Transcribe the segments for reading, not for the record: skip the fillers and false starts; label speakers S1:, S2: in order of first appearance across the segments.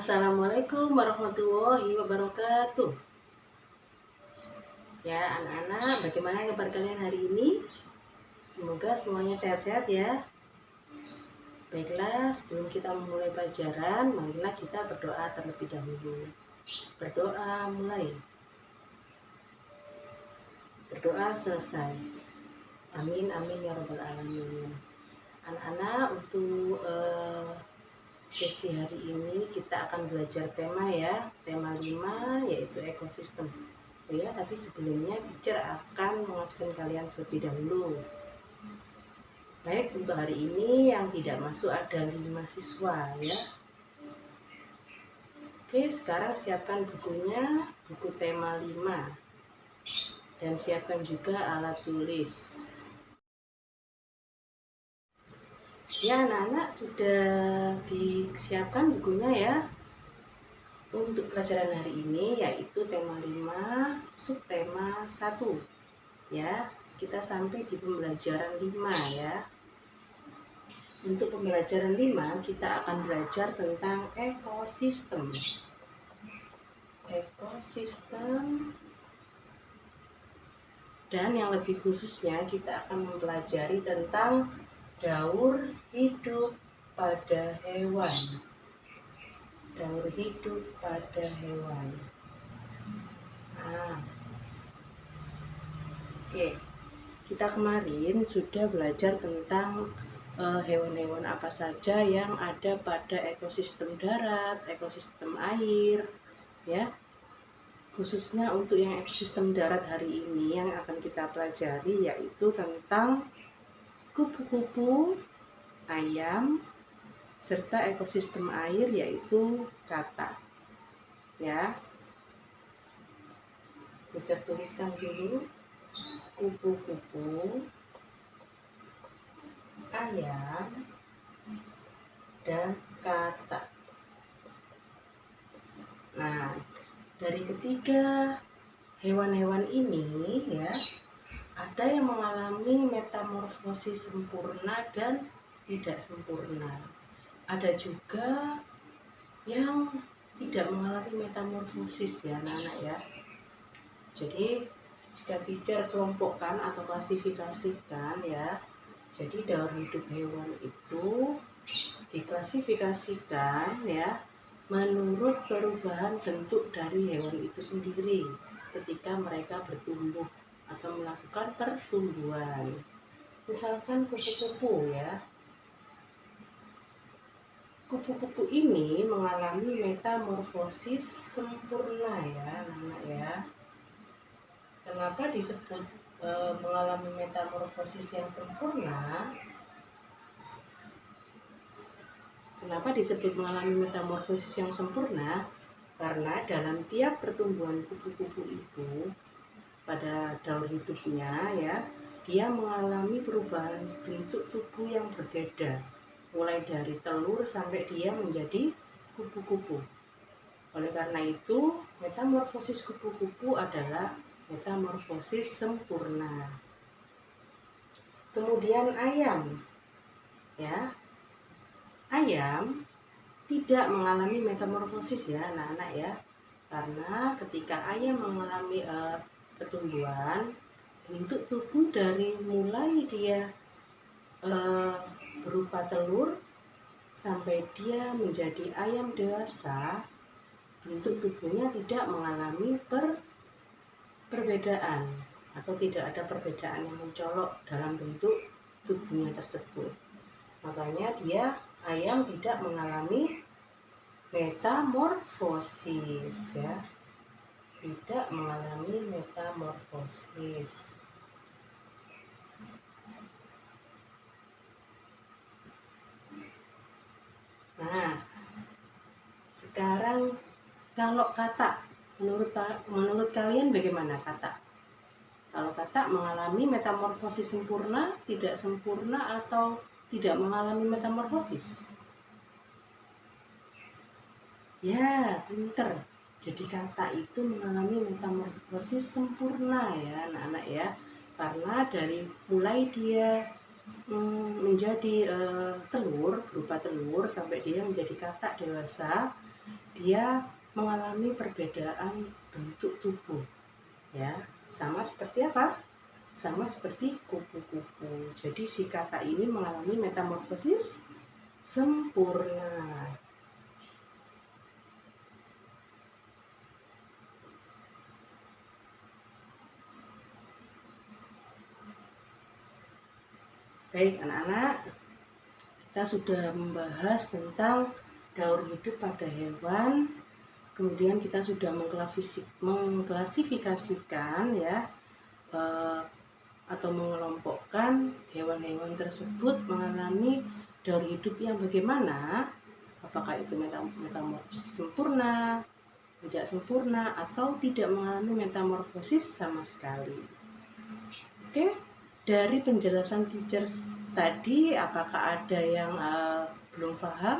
S1: Assalamualaikum warahmatullahi wabarakatuh. Ya anak-anak, bagaimana kabar kalian hari ini? Semoga semuanya sehat-sehat ya. Baiklah, sebelum kita memulai pelajaran, marilah kita berdoa terlebih dahulu. Berdoa mulai. Berdoa selesai. Amin amin ya rabbal alamin. Anak-anak, untuk sesi hari ini kita akan belajar tema ya, tema 5 yaitu ekosistem. Ya, tapi sebelumnya teacher akan mengabsen kalian terlebih dahulu. Baik, untuk hari ini yang tidak masuk ada 5 siswa ya. Oke, sekarang siapkan bukunya, buku tema 5. Dan siapkan juga alat tulis. Ya anak-anak, sudah disiapkan bukunya ya. Untuk pelajaran hari ini yaitu tema 5, subtema 1. Ya, kita sampai di pembelajaran 5 ya. Untuk pembelajaran 5 kita akan belajar tentang ekosistem. Ekosistem. Dan yang lebih khususnya kita akan mempelajari tentang daur hidup pada hewan. Daur hidup pada hewan. Oke, kita kemarin sudah belajar tentang hewan-hewan apa saja yang ada pada ekosistem darat, ekosistem air, ya. Khususnya untuk yang ekosistem darat hari ini yang akan kita pelajari yaitu tentang kupu-kupu, ayam, serta ekosistem air yaitu katak. Ya, kita tuliskan dulu kupu-kupu, ayam, dan katak. Nah, dari ketiga hewan-hewan ini ya, ada yang mengalami metamorfosis sempurna dan tidak sempurna. Ada juga yang tidak mengalami metamorfosis ya anak-anak ya. Jadi jika teacher kelompokkan atau klasifikasikan ya, jadi daur hidup hewan itu diklasifikasikan ya menurut perubahan bentuk dari hewan itu sendiri ketika mereka bertumbuh atau melakukan pertumbuhan. Misalkan kupu-kupu ya. Kupu-kupu ini mengalami metamorfosis sempurna ya anak-anak ya. Kenapa disebut mengalami metamorfosis yang sempurna? Kenapa disebut mengalami metamorfosis yang sempurna? Karena dalam tiap pertumbuhan kupu-kupu itu pada daur hidupnya ya, dia mengalami perubahan bentuk tubuh yang berbeda, mulai dari telur sampai dia menjadi kupu-kupu. Oleh karena itu, metamorfosis kupu-kupu adalah metamorfosis sempurna. Kemudian ayam, ya, ayam tidak mengalami metamorfosis ya anak-anak ya, karena ketika ayam mengalami pertumbuhan, bentuk tubuh dari mulai dia berupa telur sampai dia menjadi ayam dewasa, bentuk tubuhnya tidak mengalami perbedaan atau tidak ada perbedaan yang mencolok dalam bentuk tubuhnya tersebut. Makanya dia ayam tidak mengalami metamorfosis ya. Tidak mengalami metamorfosis. Nah, sekarang kalau katak, menurut kalian bagaimana katak? Kalau katak mengalami metamorfosis sempurna, tidak sempurna, atau tidak mengalami metamorfosis? Ya, pinter. Jadi katak itu mengalami metamorfosis sempurna ya anak-anak ya. Karena dari mulai dia menjadi telur, berupa telur, sampai dia menjadi katak dewasa, dia mengalami perbedaan bentuk tubuh, ya, sama seperti apa? Sama seperti kupu-kupu. Jadi si kakak ini mengalami metamorfosis sempurna. Baik anak-anak, kita sudah membahas tentang daur hidup pada hewan. Kemudian kita sudah mengklasifikasikan ya atau mengelompokkan hewan-hewan tersebut mengalami daur hidup yang bagaimana, apakah itu metamorfosis sempurna, tidak sempurna, atau tidak mengalami metamorfosis sama sekali. Oke, dari penjelasan teacher tadi, apakah ada yang belum paham?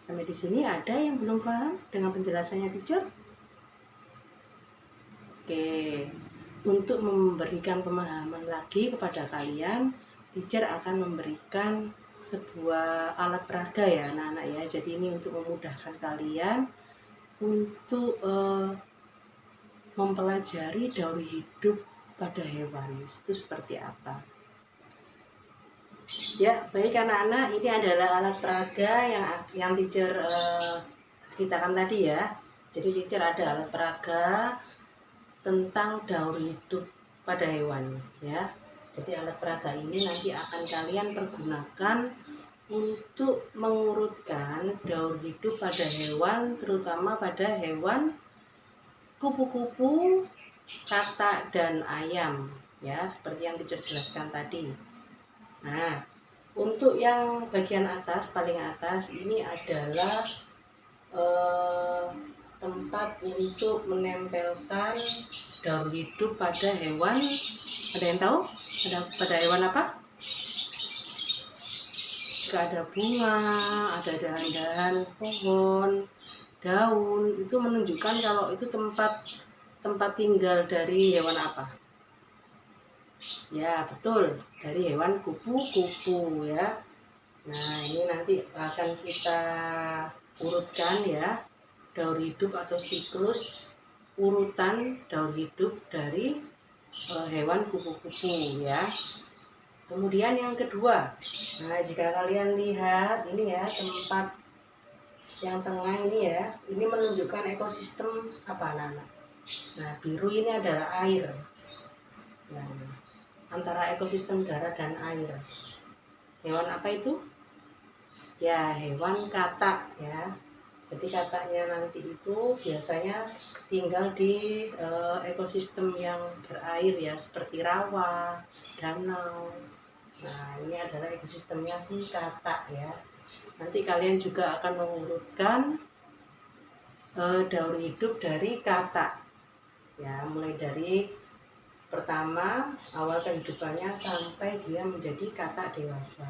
S1: Sampai di sini ada yang belum paham dengan penjelasannya teacher? Oke, untuk memberikan pemahaman lagi kepada kalian, teacher akan memberikan sebuah alat peraga ya anak-anak ya. Jadi ini untuk memudahkan kalian untuk mempelajari daur hidup pada hewan itu seperti apa. Ya, baik anak-anak, ini adalah alat peraga yang teacher ceritakan tadi ya. Jadi teacher ada alat peraga tentang daur hidup pada hewan ya. Jadi alat peraga ini nanti akan kalian pergunakan untuk mengurutkan daur hidup pada hewan, terutama pada hewan kupu-kupu, katak, dan ayam ya, seperti yang teacher jelaskan tadi. Nah, untuk yang bagian atas, paling atas ini adalah tempat untuk menempelkan daur hidup pada hewan. Ada yang tahu? Pada hewan apa? Jika ada bunga, ada dahan-dahan pohon, daun, itu menunjukkan kalau itu tempat tinggal dari hewan apa? Ya, betul, dari hewan kupu-kupu ya. Nah, ini nanti akan kita urutkan ya, daur hidup atau siklus urutan daur hidup dari hewan kupu-kupu ya. Kemudian yang kedua, nah jika kalian lihat ini ya, tempat yang tengah ini ya, ini menunjukkan ekosistem apa anak-anak? Nah, biru ini adalah air. Nah, antara ekosistem darat dan air. Hewan apa itu? Ya, hewan katak ya. Jadi kataknya nanti itu biasanya tinggal di ekosistem yang berair ya, seperti rawa, danau. Nah, ini adalah ekosistemnya si katak ya. Nanti kalian juga akan mengurutkan daur hidup dari katak. Ya, mulai dari pertama awal kehidupannya sampai dia menjadi katak dewasa.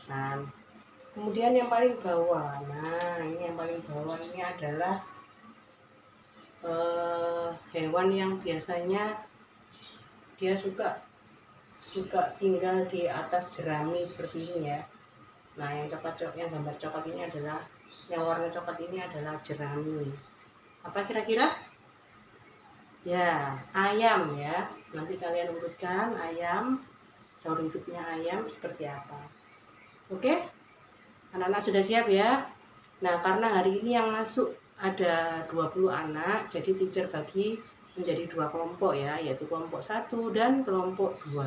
S1: Nah, kemudian yang paling bawah, nah ini yang paling bawah ini adalah hewan yang biasanya dia suka tinggal di atas jerami seperti ini ya. Nah, yang gambar coklat ini adalah, yang warna coklat ini adalah jerami. Apa kira-kira? Ya, ayam ya. Nanti kalian urutkan ayam, daur hidupnya ayam seperti apa. Oke? Anak-anak sudah siap ya? Nah, karena hari ini yang masuk ada 20 anak, jadi teacher bagi menjadi 2 kelompok ya, yaitu kelompok 1 dan kelompok 2.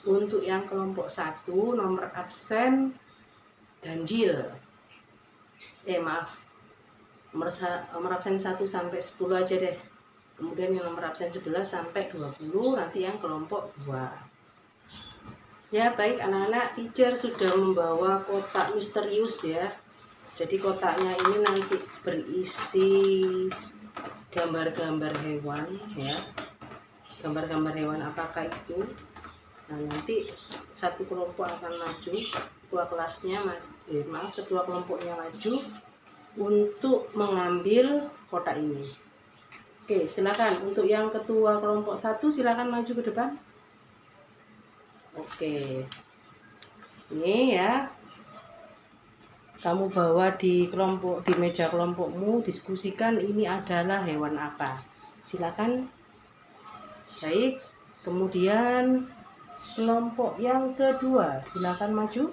S1: Untuk yang kelompok 1, nomor absen ganjil. Nomor absen 1 sampai 10 aja deh. Kemudian yang nomor absen 11 sampai 20 nanti yang kelompok 2. Ya, baik anak-anak, teacher sudah membawa kotak misterius ya. Jadi kotaknya ini nanti berisi gambar-gambar hewan ya. Gambar-gambar hewan apakah itu? Nah, nanti satu kelompok akan maju, ketua kelompoknya maju untuk mengambil kotak ini. Oke, silakan untuk yang ketua kelompok 1 silakan maju ke depan. Oke. Ini ya. kamu bawa di meja kelompokmu, diskusikan ini adalah hewan apa. Silakan. Baik, kemudian kelompok yang kedua, silakan maju.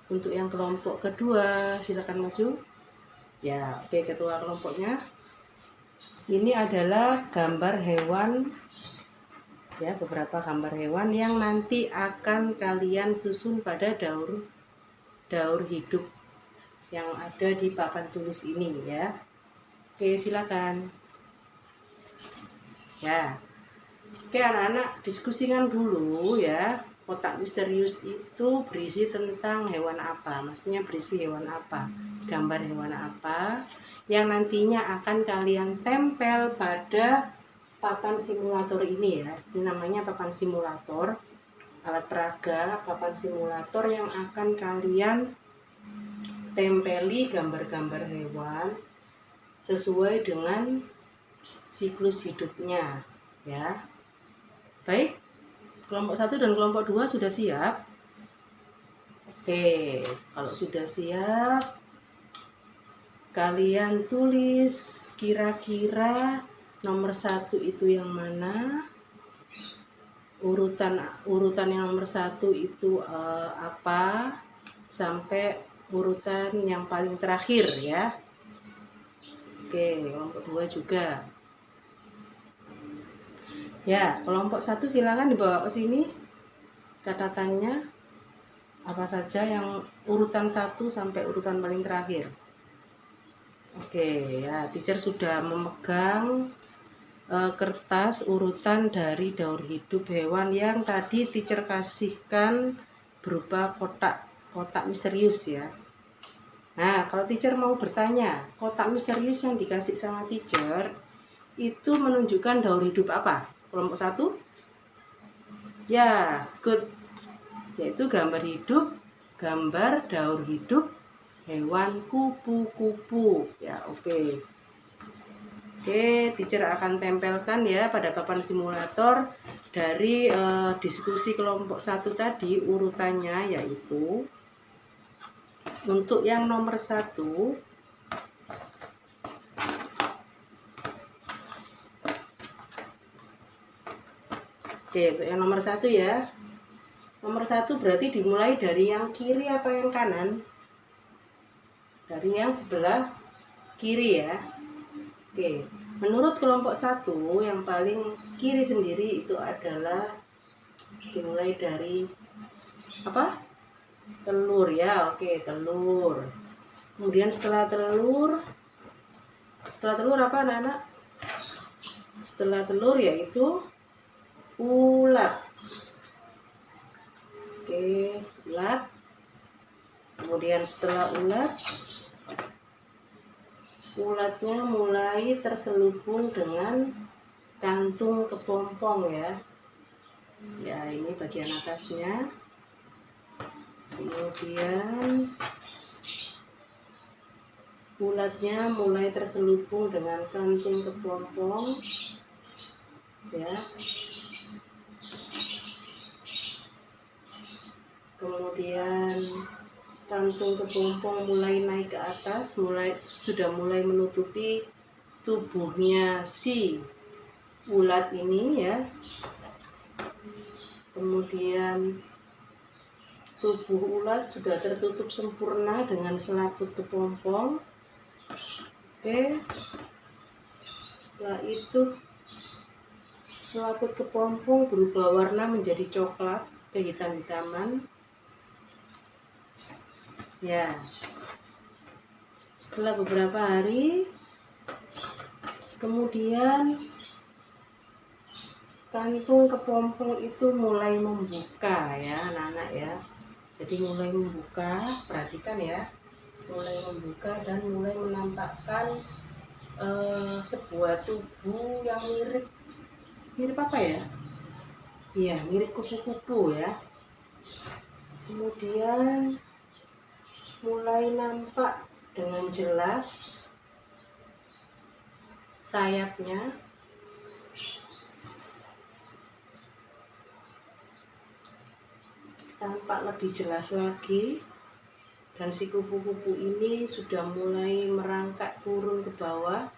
S1: Untuk yang kelompok kedua, silakan maju. Ya, oke, ketua kelompoknya. Ini adalah gambar hewan, ya, beberapa gambar hewan yang nanti akan kalian susun pada daur hidup yang ada di papan tulis ini, ya. Oke, silakan. Ya, oke anak-anak, diskusikan dulu ya. Kotak misterius itu berisi tentang hewan apa? Maksudnya berisi hewan apa? Gambar hewan apa yang nantinya akan kalian tempel pada papan simulator ini ya. Ini namanya papan simulator, alat peraga papan simulator yang akan kalian tempeli gambar-gambar hewan sesuai dengan siklus hidupnya ya. Baik, kelompok 1 dan kelompok 2 sudah siap? Oke, kalau sudah siap, kalian tulis kira-kira nomor 1 itu yang mana, urutan yang nomor 1 itu apa, sampai urutan yang paling terakhir ya. Oke, kelompok 2 juga. Ya, kelompok 1 silakan dibawa ke sini catatannya. Apa saja yang urutan 1 sampai urutan paling terakhir. Oke, ya, teacher sudah memegang kertas urutan dari daur hidup hewan yang tadi teacher kasihkan berupa kotak misterius ya. Nah, kalau teacher mau bertanya, kotak misterius yang dikasih sama teacher itu menunjukkan daur hidup apa? Kelompok 1? Ya, good. Yaitu gambar hidup, gambar daur hidup hewan kupu-kupu. Ya, oke. Oke, teacher akan tempelkan ya pada papan simulator dari diskusi kelompok 1 tadi urutannya, yaitu untuk yang nomor 1 oke, untuk yang nomor 1 ya. Nomor 1 berarti dimulai dari yang kiri apa yang kanan? Dari yang sebelah kiri ya. Oke, menurut kelompok 1 yang paling kiri sendiri itu adalah dimulai dari apa? Telur ya. Oke, telur. Kemudian setelah telur apa anak-anak? Setelah telur yaitu ulat. Oke, ulat. Kemudian setelah ulatnya mulai terselubung dengan kantung kepompong ya. Ya, ini bagian atasnya. Kemudian ulatnya mulai terselubung dengan kantung kepompong ya. Kemudian kantung kepompong mulai naik ke atas, sudah mulai menutupi tubuhnya si ulat ini ya. Kemudian tubuh ulat sudah tertutup sempurna dengan selaput kepompong. Oke. Setelah itu selaput kepompong berubah warna menjadi coklat kehitam-hitaman. Ya. Setelah beberapa hari kemudian kantung kepompong itu mulai membuka ya anak-anak ya. Jadi mulai membuka, perhatikan ya. Mulai membuka dan mulai menampakkan sebuah tubuh yang mirip apa ya? Iya, mirip kupu-kupu ya. Kemudian mulai nampak dengan jelas sayapnya. tampak lebih jelas lagi, dan si kupu-kupu ini sudah mulai merangkak turun ke bawah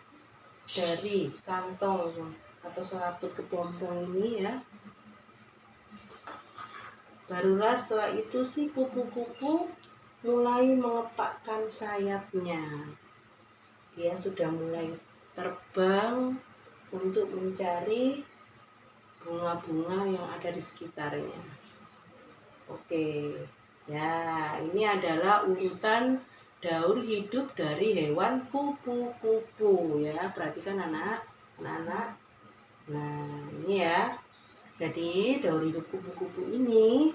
S1: dari kantong atau selaput kepompong ini ya. Barulah setelah itu si kupu-kupu mulai mengepakkan sayapnya. Dia sudah mulai terbang untuk mencari bunga-bunga yang ada di sekitarnya. Oke, ya ini adalah urutan daur hidup dari hewan kupu-kupu ya. Perhatikan anak-anak. Nah ini ya. Jadi daur hidup kupu-kupu ini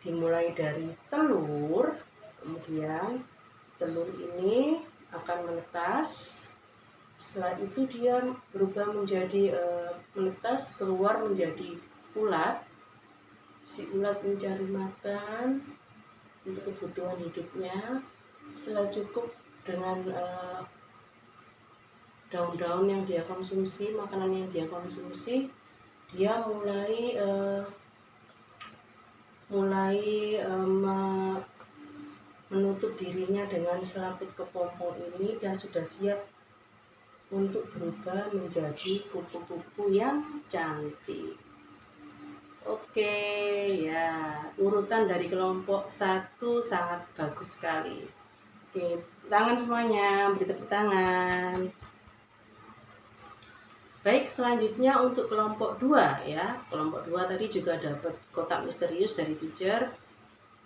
S1: dimulai dari telur, kemudian telur ini akan menetas. Setelah itu dia berubah menjadi menetas, keluar menjadi ulat. Si ulat mencari makan untuk kebutuhan hidupnya. Setelah cukup dengan daun-daun yang dia konsumsi, makanan yang dia konsumsi, dia mulai menutup dirinya dengan selaput kepompong ini dan sudah siap untuk berubah menjadi kupu-kupu yang cantik. Oke ya, urutan dari kelompok 1 sangat bagus sekali. Oke, tangan semuanya, beri tepuk tangan. Baik, selanjutnya untuk kelompok 2 ya. Kelompok 2 tadi juga dapat kotak misterius dari teacher.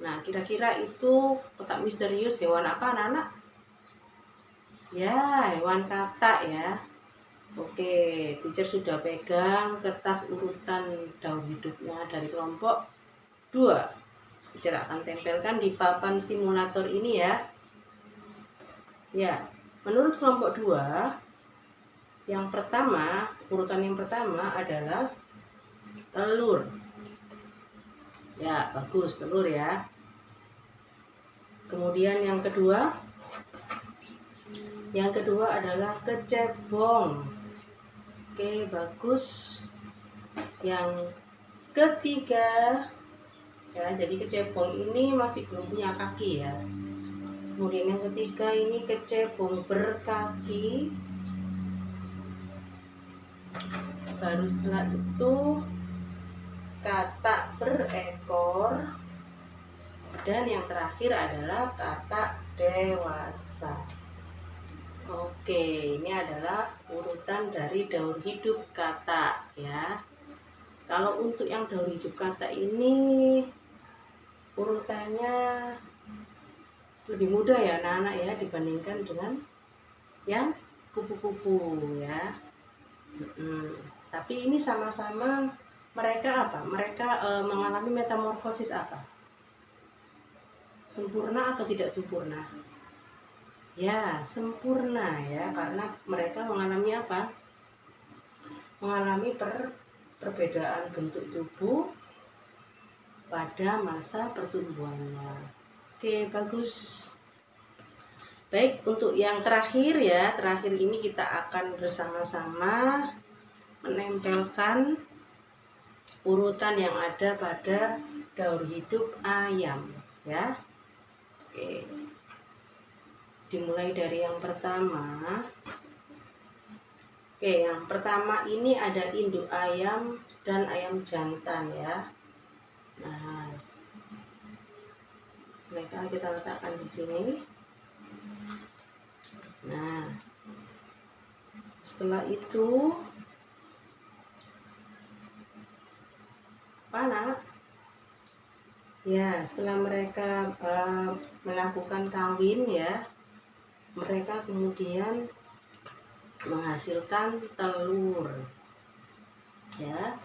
S1: Nah, kira-kira itu kotak misterius hewan apa anak-anak? Ya, hewan katak ya. Oke, teacher sudah pegang kertas urutan daur hidupnya dari kelompok 2. Teacher akan tempelkan di papan simulator ini ya. Ya, menurut kelompok 2, yang pertama, urutan yang pertama adalah telur. Ya, bagus, telur ya. Kemudian yang kedua adalah kecebong. Oke, bagus. Yang ketiga ya, jadi kecebong ini masih belum punya kaki ya. Kemudian yang ketiga ini kecebong berkaki. Baru setelah itu katak berekor. Dan yang terakhir adalah katak dewasa. Oke, ini adalah urutan dari daur hidup katak ya. Kalau untuk yang daur hidup katak ini urutannya lebih mudah ya anak-anak ya dibandingkan dengan yang kupu-kupu ya. Tapi ini sama-sama mereka apa? Mereka mengalami metamorfosis apa? Sempurna atau tidak sempurna? Ya, sempurna ya, karena mereka mengalami apa? Mengalami perbedaan bentuk tubuh pada masa pertumbuhannya. Oke, bagus. Baik, untuk yang terakhir ya, terakhir ini kita akan bersama-sama menempelkan urutan yang ada pada daur hidup ayam ya. Oke. Dimulai dari yang pertama. Oke, yang pertama ini ada induk ayam dan ayam jantan ya. Nah, mereka kita letakkan di sini. Nah, setelah itu apa? Ya, setelah mereka melakukan kawin ya, mereka kemudian menghasilkan telur ya.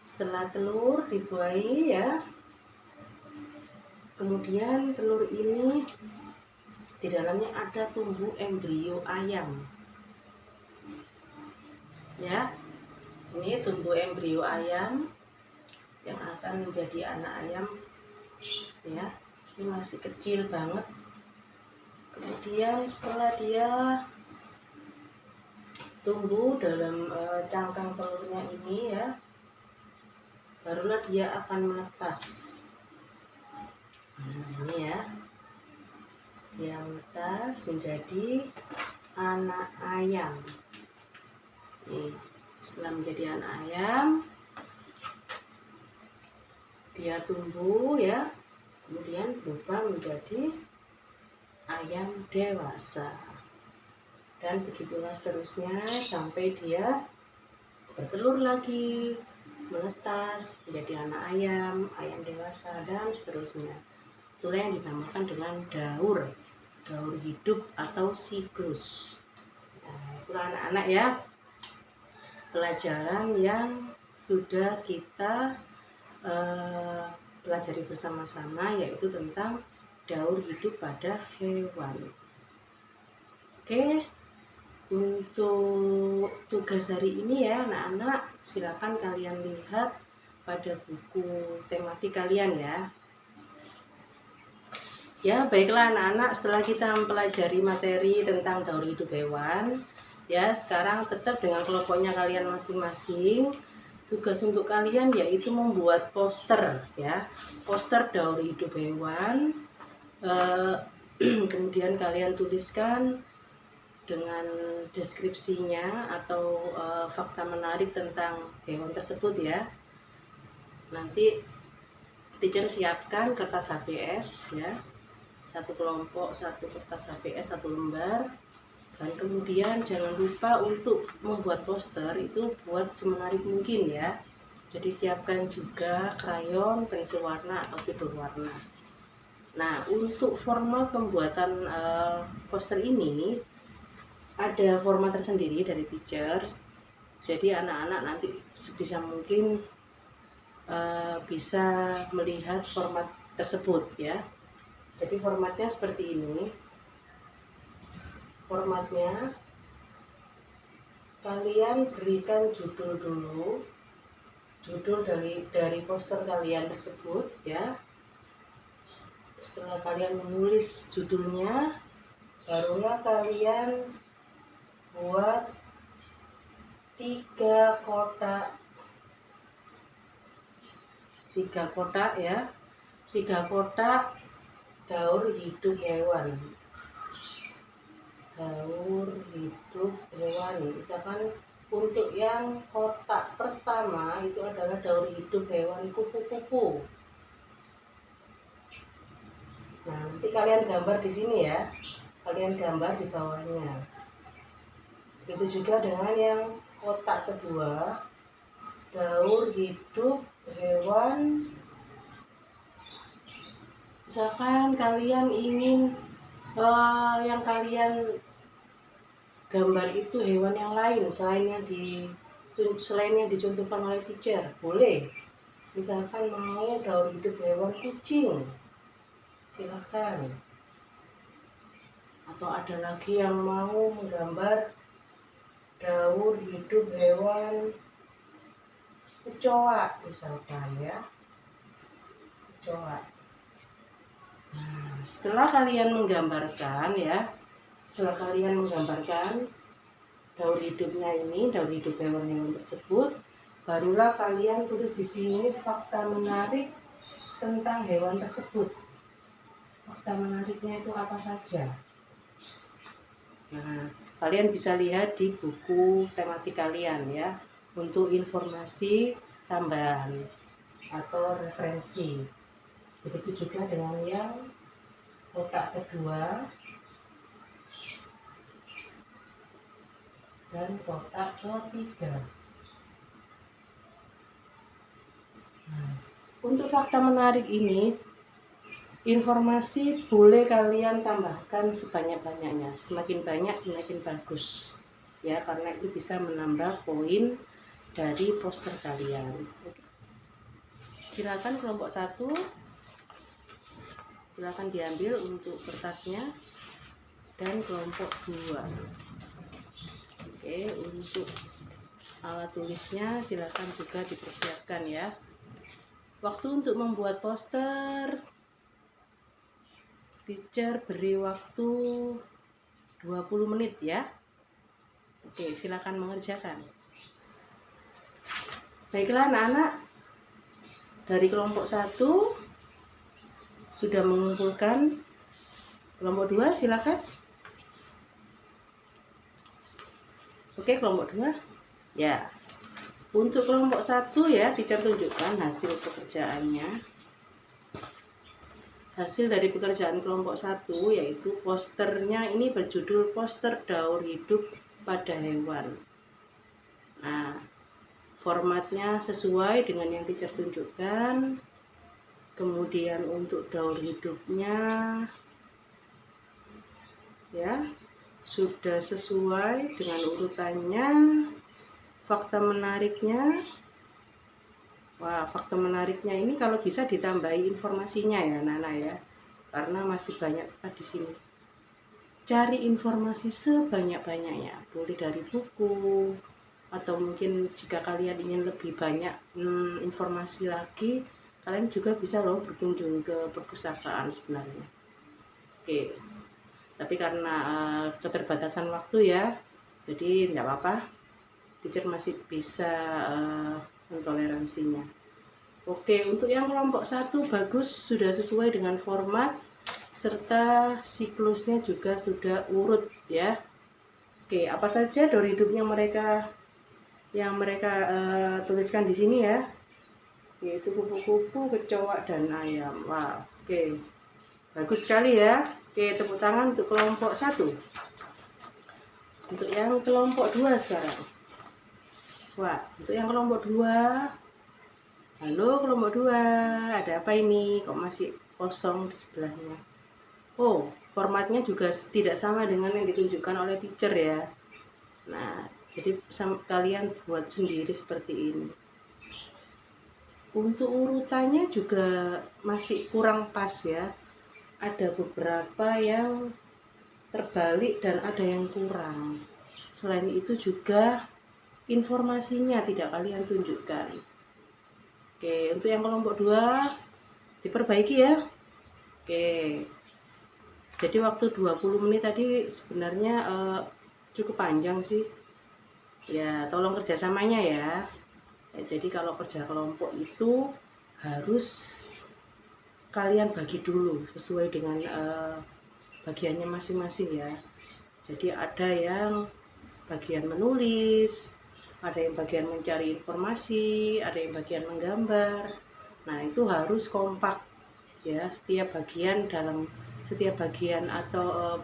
S1: Setelah telur dibuahi ya, kemudian telur ini di dalamnya ada tumbuh embrio ayam ya. Ini tumbuh embrio ayam yang akan menjadi anak ayam ya. Ini masih kecil banget. Kemudian setelah dia tumbuh dalam cangkang telurnya ini ya, barulah dia akan menetas. ini ya, dia menetas menjadi anak ayam. Nih, setelah menjadi anak ayam, dia tumbuh ya, kemudian berubah menjadi ayam dewasa. Dan begitulah seterusnya sampai dia bertelur lagi, menetas menjadi anak ayam, ayam dewasa, dan seterusnya. Itulah yang dinamakan dengan daur hidup atau siklus. Nah, itulah anak-anak ya, pelajaran yang sudah kita pelajari bersama-sama, yaitu tentang daur hidup pada hewan. Oke, untuk tugas hari ini ya anak-anak, silakan kalian lihat pada buku tematik kalian ya. Ya, baiklah anak-anak, setelah kita mempelajari materi tentang daur hidup hewan, ya sekarang tetap dengan kelompoknya kalian masing-masing. Tugas untuk kalian yaitu membuat poster ya, poster daur hidup hewan. Kemudian kalian tuliskan dengan deskripsinya atau fakta menarik tentang hewan tersebut ya. Nanti teacher siapkan kertas HVS ya, satu kelompok satu kertas HVS, satu lembar. Dan kemudian jangan lupa untuk membuat poster itu buat semenarik mungkin ya. Jadi siapkan juga krayon, pensil warna atau pil warna. Nah, untuk format pembuatan poster ini ada format tersendiri dari teacher. Jadi anak-anak nanti sebisa mungkin bisa melihat format tersebut ya. Jadi formatnya seperti ini. Formatnya kalian berikan judul dulu, judul dari poster kalian tersebut ya. Setelah kalian menulis judulnya, barulah kalian buat 3 kotak ya, 3 kotak daur hidup hewan. Daur hidup hewan. Misalkan untuk yang kotak pertama itu adalah daur hidup hewan kupu-kupu. Nah, nanti kalian gambar di sini ya. Kalian gambar di bawahnya. Begitu juga dengan yang kotak kedua, daur hidup hewan. Misalkan kalian ingin yang kalian gambar itu hewan yang lain selain yang dicontohkan oleh teacher, boleh. Misalkan mau daur hidup hewan kucing, silahkan. Atau ada lagi yang mau menggambar daur hidup hewan kecoa misalkan ya, kecoa. Nah, setelah kalian menggambarkan daur hidupnya ini, daur hidup hewan-hewan tersebut, barulah kalian tulis di sini fakta menarik tentang hewan tersebut. Fakta menariknya itu apa saja? Nah, kalian bisa lihat di buku tematik kalian ya, untuk informasi tambahan atau referensi. Begitu juga dengan yang kotak kedua dan kotak ketiga. Nah, untuk fakta menarik ini, informasi boleh kalian tambahkan sebanyak-banyaknya. Semakin banyak semakin bagus ya, karena itu bisa menambah poin dari poster kalian. Silakan kelompok 1, silakan diambil untuk kertasnya. Dan kelompok 2, oke, untuk alat tulisnya silakan juga dipersiapkan ya. Waktu untuk membuat poster, teacher beri waktu 20 menit ya. Oke, silakan mengerjakan. Baiklah anak-anak, dari kelompok 1 sudah mengumpulkan? Kelompok 2 silakan. Oke, kelompok 2. Ya. Untuk kelompok 1 ya, teacher tunjukkan hasil pekerjaannya. Hasil dari pekerjaan kelompok 1 yaitu posternya ini berjudul poster daur hidup pada hewan. Nah, formatnya sesuai dengan yang teacher tunjukkan. Kemudian untuk daur hidupnya ya sudah sesuai dengan urutannya. Fakta menariknya, wah, fakta menariknya ini kalau bisa ditambahi informasinya ya Nana ya, karena masih banyak di sini. Cari informasi sebanyak-banyaknya, boleh dari buku atau mungkin jika kalian ingin lebih banyak informasi lagi, kalian juga bisa loh berkunjung ke perpustakaan sebenarnya. Oke, tapi karena keterbatasan waktu ya, jadi nggak apa-apa, teacher masih bisa mentoleransinya. Oke, untuk yang kelompok 1 bagus, sudah sesuai dengan format serta siklusnya juga sudah urut ya. Oke, apa saja daur hidupnya yang mereka tuliskan di sini ya, yaitu kupu-kupu, kecoa, dan ayam. Wah, oke, bagus sekali ya. Oke, tepuk tangan untuk kelompok 1. Untuk yang kelompok 2 sekarang. Wah, untuk yang kelompok 2. Halo kelompok 2, ada apa ini? Kok masih kosong di sebelahnya? Oh, formatnya juga tidak sama dengan yang ditunjukkan oleh teacher ya. Nah, jadi kalian buat sendiri seperti ini. Untuk urutannya juga masih kurang pas ya. Ada beberapa yang terbalik dan ada yang kurang. Selain itu juga informasinya tidak kalian tunjukkan. Oke, untuk yang kelompok 2 diperbaiki ya. Oke. Jadi waktu 20 menit tadi sebenarnya cukup panjang sih. Ya, tolong kerjasamanya ya. Jadi kalau kerja kelompok itu harus kalian bagi dulu sesuai dengan bagiannya masing-masing ya. Jadi ada yang bagian menulis, ada yang bagian mencari informasi, ada yang bagian menggambar. Nah, itu harus kompak ya, setiap bagian atau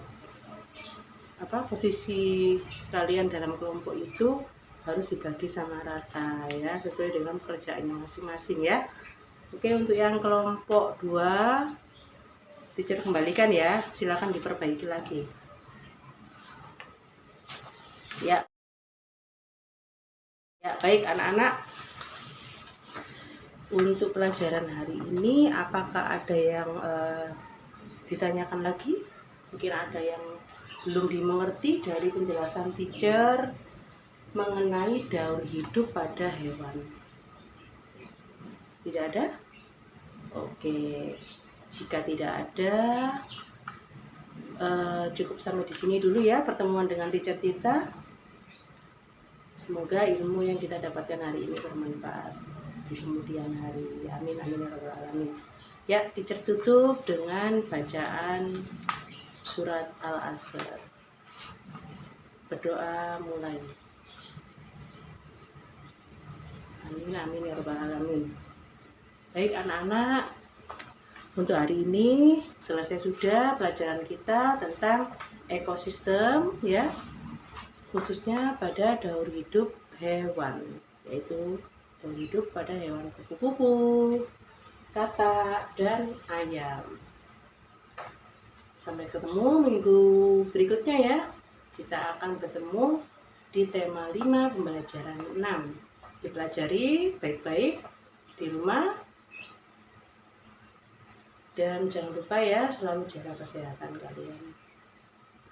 S1: posisi kalian dalam kelompok itu harus dibagi sama rata ya, sesuai dengan pekerjaannya masing-masing ya. Oke, untuk yang kelompok 2 teacher kembalikan ya, silakan diperbaiki lagi ya. Ya, baik anak-anak, untuk pelajaran hari ini apakah ada yang ditanyakan lagi? Mungkin ada yang belum dimengerti dari penjelasan teacher mengenai daur hidup pada hewan. Tidak ada? Oke, jika tidak ada, cukup sampai di sini dulu ya pertemuan dengan teacher Tita. Semoga ilmu yang kita dapatkan hari ini bermanfaat di kemudian hari. Amin, amin ya rabbal alamin. Ya, teacher tutup dengan bacaan surat Al-Asr. Berdoa mulai. Amin, amin ya rabbal alamin. Baik anak-anak, untuk hari ini selesai sudah pelajaran kita tentang ekosistem ya, khususnya pada daur hidup hewan, yaitu daur hidup pada hewan kupu-kupu, katak, dan ayam. Sampai ketemu minggu berikutnya ya. Kita akan bertemu di tema 5 pembelajaran 6. Dipelajari baik-baik di rumah. Dan jangan lupa ya, selalu jaga kesehatan kalian.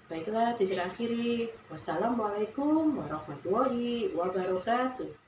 S1: Baiklah, teacher akhiri. Wassalamualaikum warahmatullahi wabarakatuh.